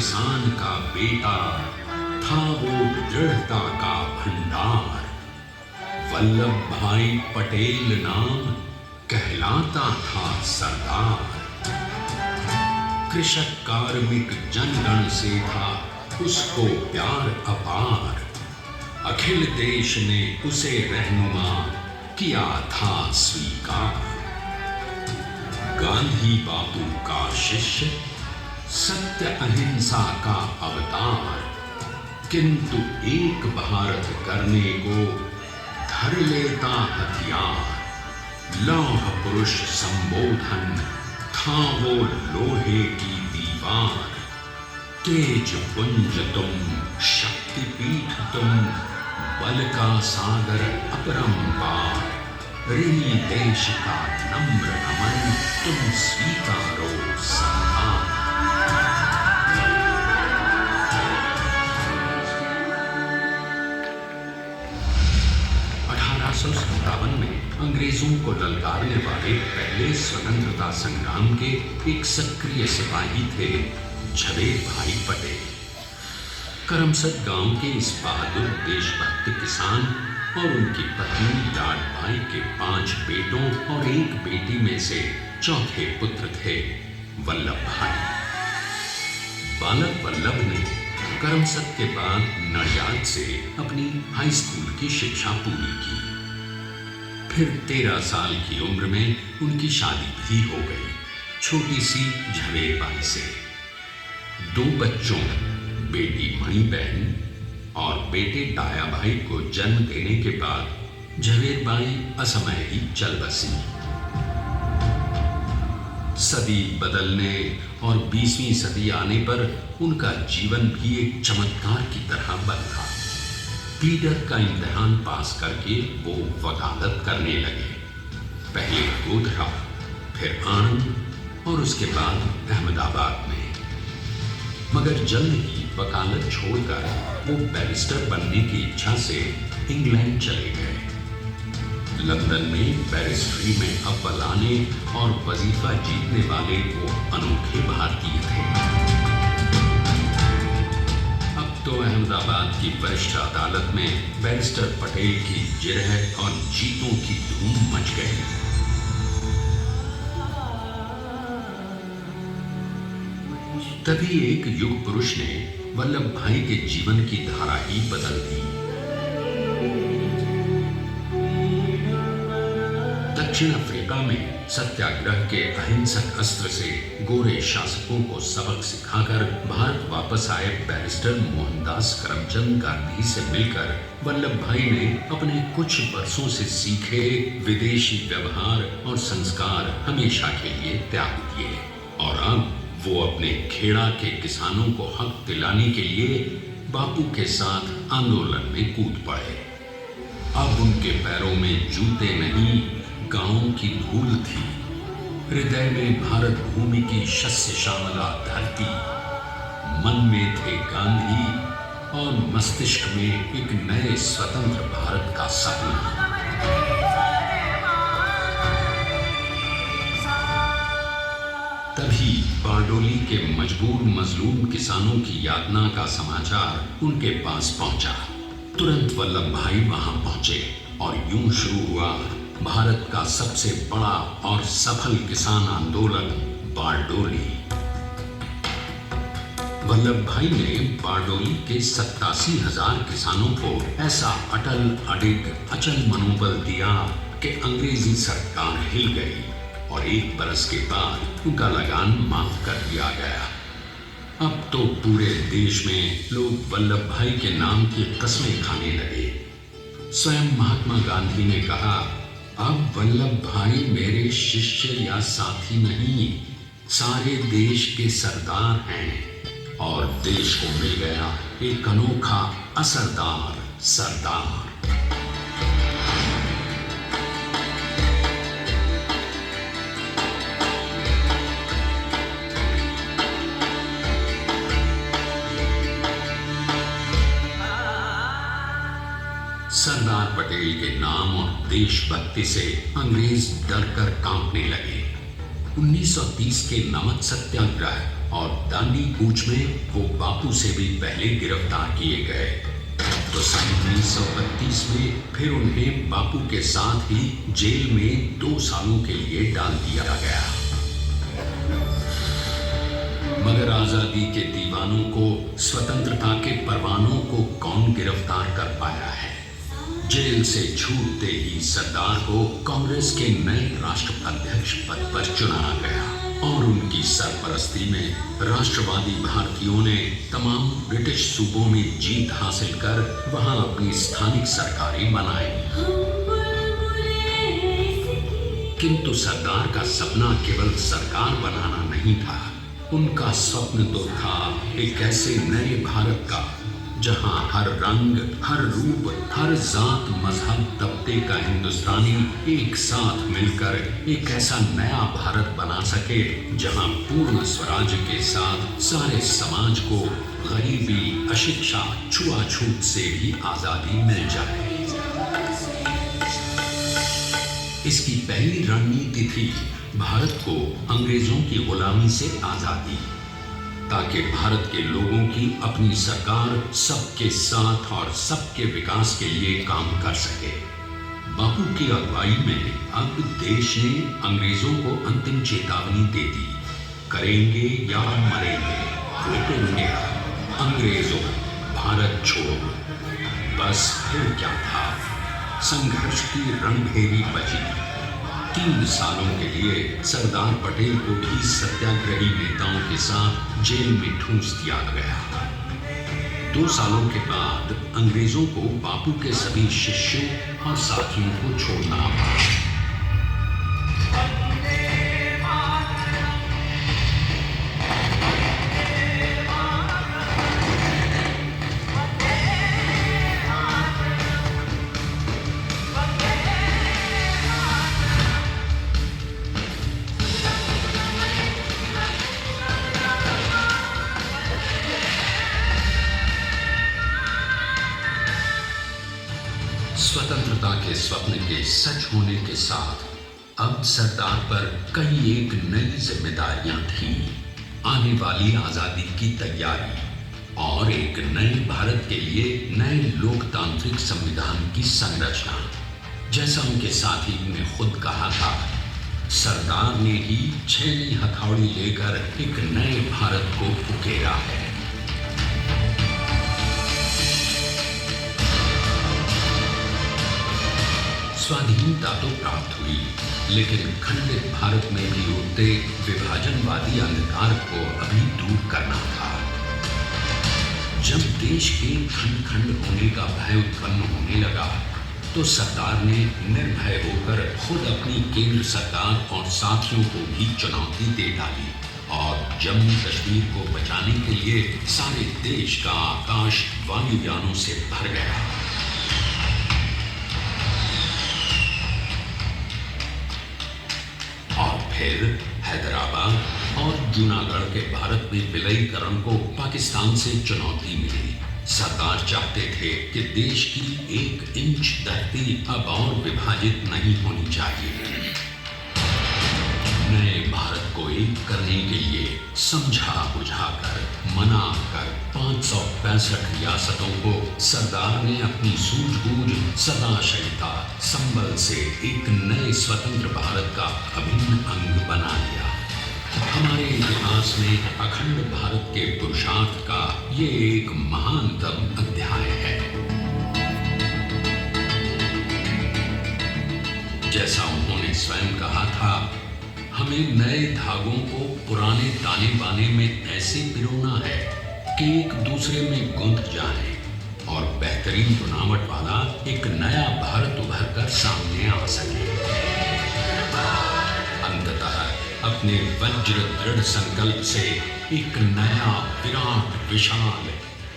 किसान का बेटा, था वो दृढ़ता का भंडार। वल्लभ भाई पटेल नाम कहलाता था सरदार। कृषक कार्मिक जनगण से था उसको प्यार अपार। अखिल देश ने उसे रहनुमा किया था स्वीकार। गांधी बापू का शिष्य, सत्य अहिंसा का अवतार, किंतु एक भारत करने को धर लेता हथियार। लौह पुरुष संबोधन था वो लोहे की दीवार। तेज पुंज तुम, शक्तिपीठ तुम, बल का सागर अपरंपार। ऋणी देश का नम्र नमन, तुम स्वीकारो सम्मान। 1857 में अंग्रेजों को ललकारने वाले पहले स्वतंत्रता संग्राम के एक सक्रिय सिपाही थे झवेर भाई पटेल। करमसद गांव के इस बहादुर देशभक्त किसान और उनकी पत्नी लाड भाई के 5 बेटों और 1 बेटी में से चौथे पुत्र थे वल्लभ भाई। बालक वल्लभ ने करमसद के बाद नडियाद से अपनी हाई स्कूल की शिक्षा पूरी की। फिर 13 साल की उम्र में उनकी शादी भी हो गई, छोटी सी झवेर बाई से। 2 बच्चों, बेटी मणिबहन और बेटे डाया भाई को जन्म देने के बाद झवेर बाई असमय ही चल बसी। सदी बदलने और 20वीं सदी आने पर उनका जीवन भी एक चमत्कार की तरह बदला। प्लीडर का इम्तिहान पास करके वो वकालत करने लगे। पहले गोधरा, फिर आनंद और उसके बाद अहमदाबाद में। मगर जल्द ही वकालत छोड़कर वो बैरिस्टर बनने की इच्छा से इंग्लैंड चले गए। लंदन में बैरिस्ट्री में अव्वल आने और वजीफा जीतने वाले वो अनोखे भारतीय थे। अब तो अहमदाबाद की वरिष्ठ अदालत में बैरिस्टर पटेल की जिरह और जीतों की धूम मच गई। तभी एक युग पुरुष ने वल्लभ भाई के जीवन की धारा ही बदल दी। दक्षिण अफ्रीका में सत्याग्रह के अहिंसक अस्त्र से गोरे शासकों को सबक सिखाकर भारत वापस आए बैरिस्टर मोहनदास करमचंद गांधी से मिलकर वल्लभ भाई ने अपने कुछ वर्षों से सीखे विदेशी व्यवहार और संस्कार हमेशा के लिए त्याग दिए और अब वो अपने खेड़ा के किसानों को हक दिलाने के लिए बापू के साथ आंदोलन में कूद पड़े। अब उनके पैरों में जूते नहीं, गांवों की धूल थी। हृदय में भारत भूमि की शस्य श्यामला धरती। मन में थे गांधी और मस्तिष्क में एक नए स्वतंत्र भारत का सपना। तभी बारडोली के मजबूर मजलूम किसानों की यातना का समाचार उनके पास पहुंचा। तुरंत वल्लभ भाई वहां पहुंचे और यूं शुरू हुआ भारत का सबसे बड़ा और सफल किसान आंदोलन बारडोली। वल्लभ भाई ने बारडोली के 87,000 किसानों को ऐसा अटल अडिग अचल मनोबल दिया कि अंग्रेजी सरकार हिल गई और 1 बरस के बाद उनका लगान माफ कर दिया गया। अब तो पूरे देश में लोग वल्लभ भाई के नाम की कस्में खाने लगे। स्वयं महात्मा गांधी ने कहा, अब वल्लभ भाई मेरे शिष्य या साथी नहीं, सारे देश के सरदार हैं। और देश को मिल गया एक अनोखा असरदार सरदार। सरदार पटेल के नाम और देशभक्ति से अंग्रेज डरकर कांपने लगे। 1930 के नमक सत्याग्रह और दांडी कूच में वो बापू से भी पहले गिरफ्तार किए गए। तो सन 1932 में फिर उन्हें बापू के साथ ही जेल में 2 सालों के लिए डाल दिया गया। मगर आजादी के दीवानों को, स्वतंत्रता के परवानों को कौन गिरफ्तार कर पाया है? जेल से छूटते ही सरदार को कांग्रेस के नए राष्ट्राध्यक्ष पद पर चुना गया और उनकी सरपरस्ती में राष्ट्रवादी भारतीयों ने तमाम ब्रिटिश सूबों में जीत हासिल कर वहां अपनी स्थानिक सरकारें बनाई। किंतु सरदार का सपना केवल सरकार बनाना नहीं था। उनका स्वप्न तो था एक ऐसे नए भारत का जहां हर रंग, हर रूप, हर जात, मजहब, तबके का हिंदुस्तानी एक साथ मिलकर एक ऐसा नया भारत बना सके जहां पूर्ण स्वराज के साथ सारे समाज को गरीबी, अशिक्षा, छुआछूत से भी आजादी मिल जाए। इसकी पहली रणनीति थी भारत को अंग्रेजों की गुलामी से आजादी, ताकि भारत के लोगों की अपनी सरकार सबके साथ और सबके विकास के लिए काम कर सके। बापू की अगुवाई में अब देश ने अंग्रेजों को अंतिम चेतावनी दे दी, करेंगे या मरेंगे, क्विट इंडिया, अंग्रेजों भारत छोड़ो। बस फिर क्या था, संघर्ष की रणभेरी बची। 3 सालों के लिए सरदार पटेल को भी सत्याग्रही नेताओं के साथ जेल में ठूंस दिया गया। 2 सालों के बाद अंग्रेजों को बापू के सभी शिष्यों और साथियों को छोड़ना पड़ा। स्वतंत्रता के स्वप्न के सच होने के साथ अब सरदार पर कई एक नई जिम्मेदारियां थीं। आने वाली आजादी की तैयारी और एक नए भारत के लिए नए लोकतांत्रिक संविधान की संरचना। जैसा उनके साथी ने खुद कहा था, सरदार ने ही 6वीं हथौड़ी लेकर एक नए भारत को उकेरा है। स्वाधीनता तो प्राप्त हुई, लेकिन खंडित भारत में भी उठते विभाजनवादी अंधकार को अभी दूर करना था। जब देश के खंड खंड होने का भय उत्पन्न होने लगा, तो सरदार ने निर्भय होकर खुद अपनी केंद्र सरकार और साथियों को भी चुनौती दे डाली और जम्मू कश्मीर को बचाने के लिए सारे देश का आकाश वायुयानों से भर गया। फिर हैदराबाद और जूनागढ़ के भारत में विलयीकरण को पाकिस्तान से चुनौती मिली। सरदार चाहते थे कि देश की 1 इंच धरती अब और विभाजित नहीं होनी चाहिए। नए भारत को एक करने के लिए समझा बुझाकर, मना कर 565 रियासतों को सरदार ने अपनी सूझबूझ, सदाशयता, संबल से एक नए स्वतंत्र भारत का अभिन्न अंग बना लिया। हमारे इतिहास में अखंड भारत के पुरुषार्थ का ये एक महानतम अध्याय है। जैसा उन्होंने स्वयं कहा था, हमें नए धागों को पुराने ताने बाने में ऐसे पिरोना है कि एक दूसरे में गुंथ जाए और बेहतरीन बनावट वाला एक नया भारत उभर कर सामने आ सके। अंततः अपने वज्र दृढ़ संकल्प से एक नया विराट विशाल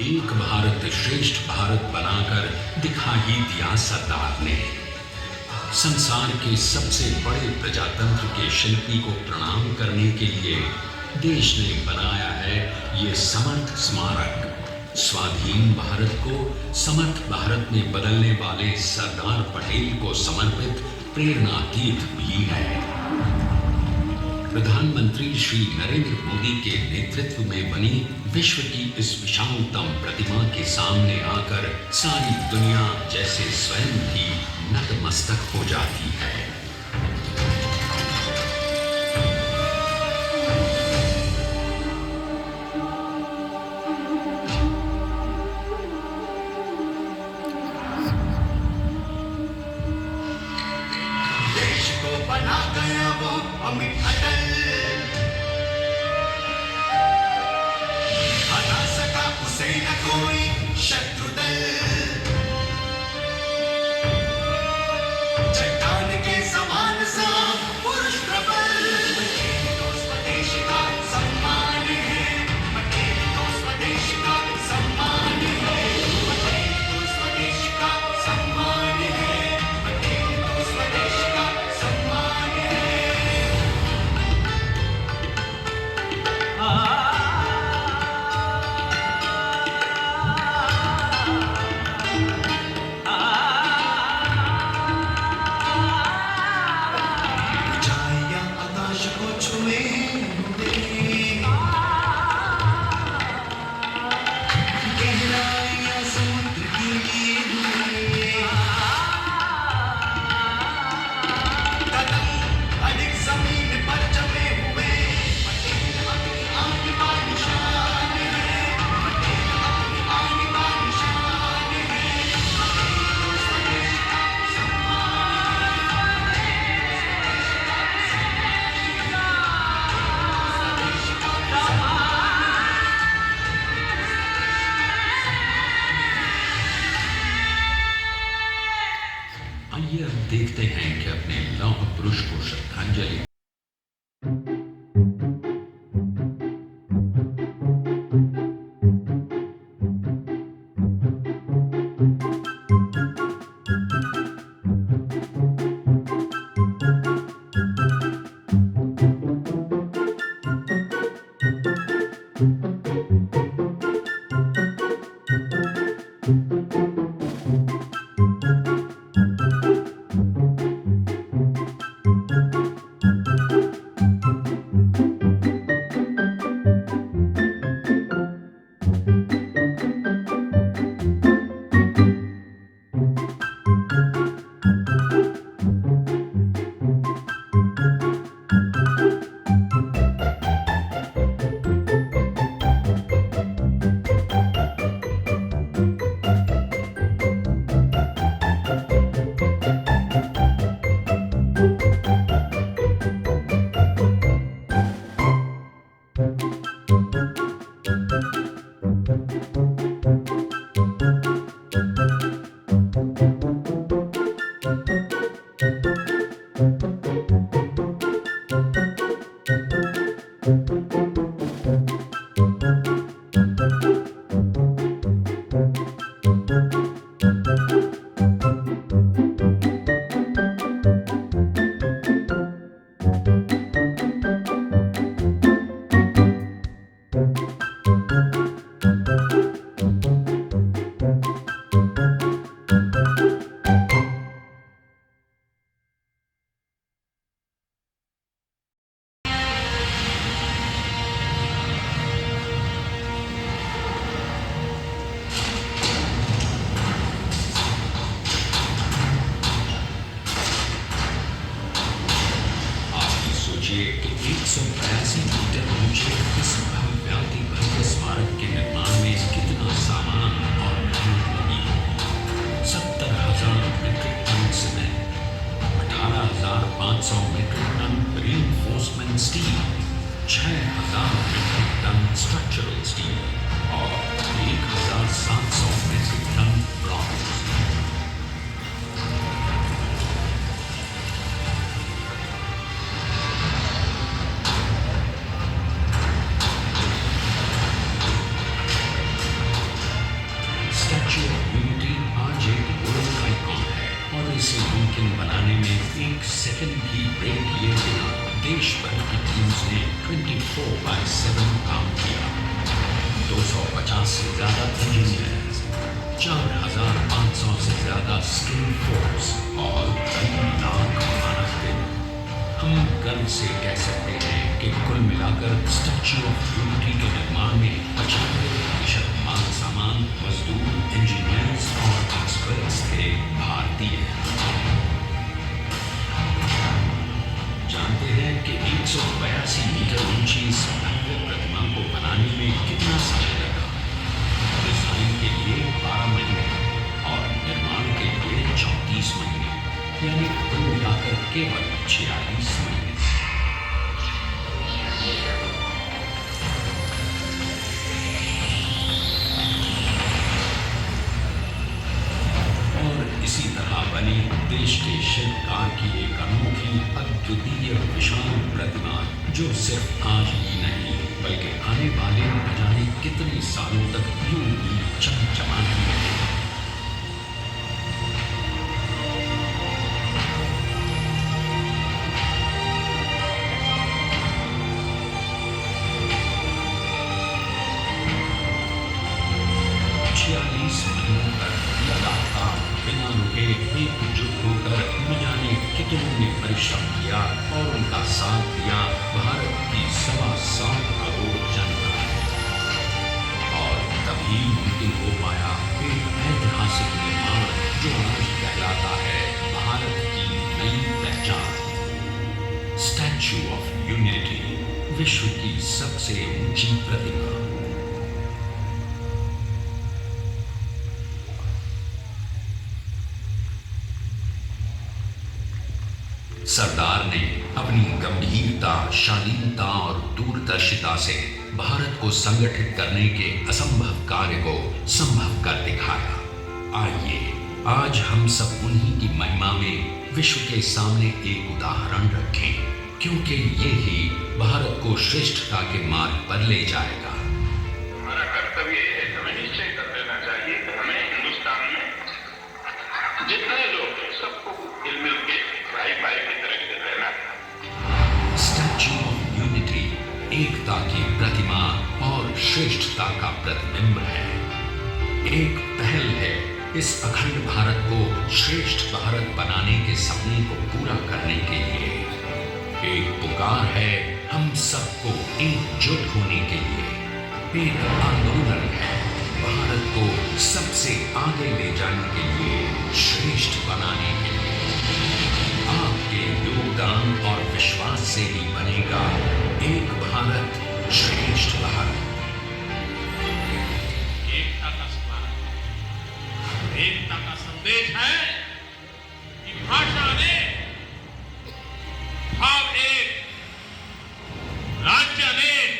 एक भारत श्रेष्ठ भारत बनाकर दिखा ही दिया सरदार ने। संसार के सबसे बड़े प्रजातंत्र के शिल्पी को प्रणाम करने के लिए देश ने बनाया है ये समर्थ स्मारक। स्वाधीन भारत को समर्थ भारत में बदलने वाले सरदार पटेल को समर्पित प्रेरणा तीर्थ भी है। प्रधानमंत्री श्री नरेंद्र मोदी के नेतृत्व में बनी विश्व की इस विशालतम प्रतिमा के सामने आकर सारी दुनिया जैसे स्वयं ही नतमस्तक हो जाती है। देश को बना गया वो अमित अटल, हटा सका उसे न कोई शत्रु दल। चट्टान के समान सा पुरुष प्रबल, पटेल तो स्वदेश का सम्मान है, पटेल तो स्वदेश का सम्मान है, पटेल तो स्वदेश का सम्मान है, पटेल तो स्वदेश का सम्मान है। ऊंचाइयां आकाश को छुए हुए, गहराइयां समुद्र की लिए हुए, कदम अधिक जमीन पर जमे हुए, पटेल अपनी आन बान शान है, पटेल अपनी आन बान शान है, पटेल तो स्वदेश का सम्मान है, स्वदेश का सम्मान। आइए अब देखते हैं कि अपने लौह पुरुष को श्रद्धांजलि सोचिए कि 182 मीटर ऊंचे इस भव्याति भव्य स्मारक के निर्माण में कितना सामान और मेहनत लगी होगी। 70,000 मीट्रिक टन सीमेंट, 18,500 metric ton reinforcement steel, 6,000 metric ton structural steel और 1,700 metric ton bronze. Statue of unity आज एक वर्ल्ड आइकॉन है और इसे मुमकिन बनाने में एक सेकंड भी ब्रेक लिए बिना देश भर की टीम्स ने 24/7 काम किया। 250 से ज्यादा इंजीनियर्स, 4,500 से ज्यादा स्किल फोर्स और कई लाख मानव दिन। हम गर्व से कह सकते हैं कि कुल मिलाकर स्टैच्यू ऑफ यूनिटी के निर्माण में 95% माल सामान, मजदूर, इंजीनियर्स और एक्सपर्ट्स थे भारतीय। जानते हैं कि 182 मीटर ऊंची इस भव्य प्रतिमा को बनाने में कितना समय लगा? डिजाइन के लिए 12 महीने और निर्माण के लिए 34 महीने, यानी कुल मिलाकर केवल 46 महीने। और इसी तरह बनी देश के शिल्पकार की एक अनोखी अद्वितीय विशाल प्रतिमा, जो सिर्फ आज ही नहीं बल्कि आने वाले न जाने कितने सालों तक यूं ही चमचमाती रहेगी। लगातार बिना रुके एकजुट होकर न जाने कितनों ने परिश्रम किया और उनका साथ दिया भारत की 125 करोड़ जनता। और तभी मुमकिन हो पाया एक ऐतिहासिक निर्माण जो आज कहलाता है भारत की नई पहचान, स्टैच्यू ऑफ यूनिटी, विश्व की सबसे ऊंची प्रतिमा। सरदार ने अपनी गंभीरता, शालीनता और दूरदर्शिता से भारत को संगठित करने के असंभव कार्य को संभव कर दिखाया। आइए आज हम सब उन्हीं की महिमा में विश्व के सामने एक उदाहरण रखें, क्योंकि ये ही भारत को श्रेष्ठता के मार्ग पर ले जाएगा। हमारा कर्तव्य है, हमें निश्चय कर लेना चाहिए कि हमें हिंदुस्तान में जितने लोग सबको मिल के भाई भाई की तरह से रहना है। स्टैच्यू ऑफ यूनिटी एकता की प्रतिमा और श्रेष्ठता का प्रतिबिंब है। एक पहल है इस अखंड भारत को श्रेष्ठ भारत बनाने के सपने को पूरा करने के लिए। एक पुकार है हम सबको एकजुट होने के लिए। एक आंदोलन है भारत को सबसे आगे ले जाने के लिए, श्रेष्ठ बनाने के लिए। आपके योगदान और विश्वास से ही बनेगा एक भारत, श्रेष्ठ भारत। एकता का स्मारक, एकता का संदेश है कि भाषा अनेक, भाव एक, राज्य अनेक,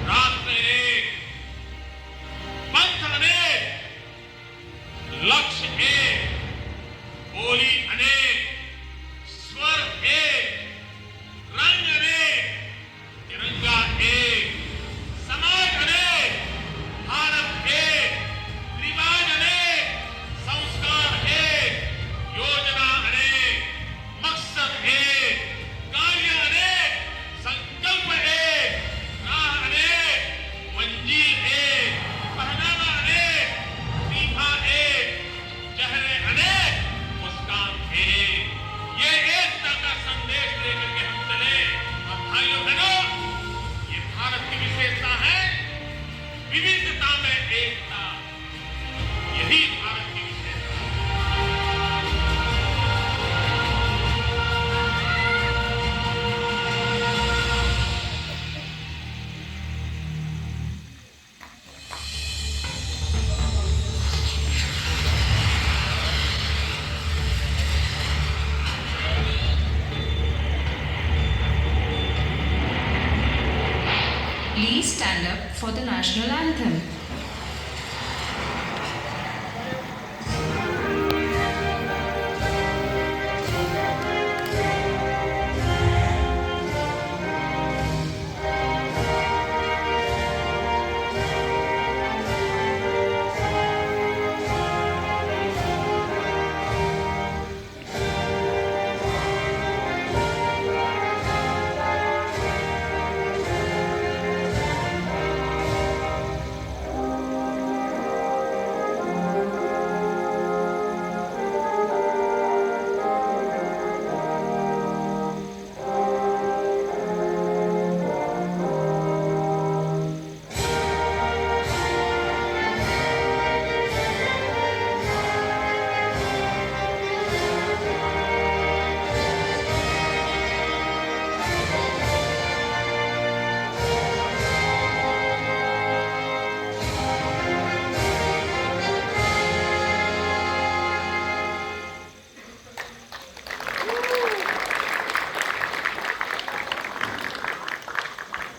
राष्ट्र एक, पंथ अनेक, लक्ष्य एक, बोली अनेक, स्वर एक, रंग अनेक, तिरंगा एक, समाज अनेक, भारत एक, रिवाज अनेक, संस्कार एक, योजना अनेक, मकसद एक, कार्य अनेक, संकल्प एक, राह अनेक, मंजिल एक, पहनावा अनेक, सीमा एक, चेहरे अनेक, मुस्कान एक। ये एकता का संदेश लेकर के हम चले। और भाइयों बहनों, ये भारत की विशेषता है, विविधता में एकता। यही भारत की विशेषता है। Please stand up for the national anthem.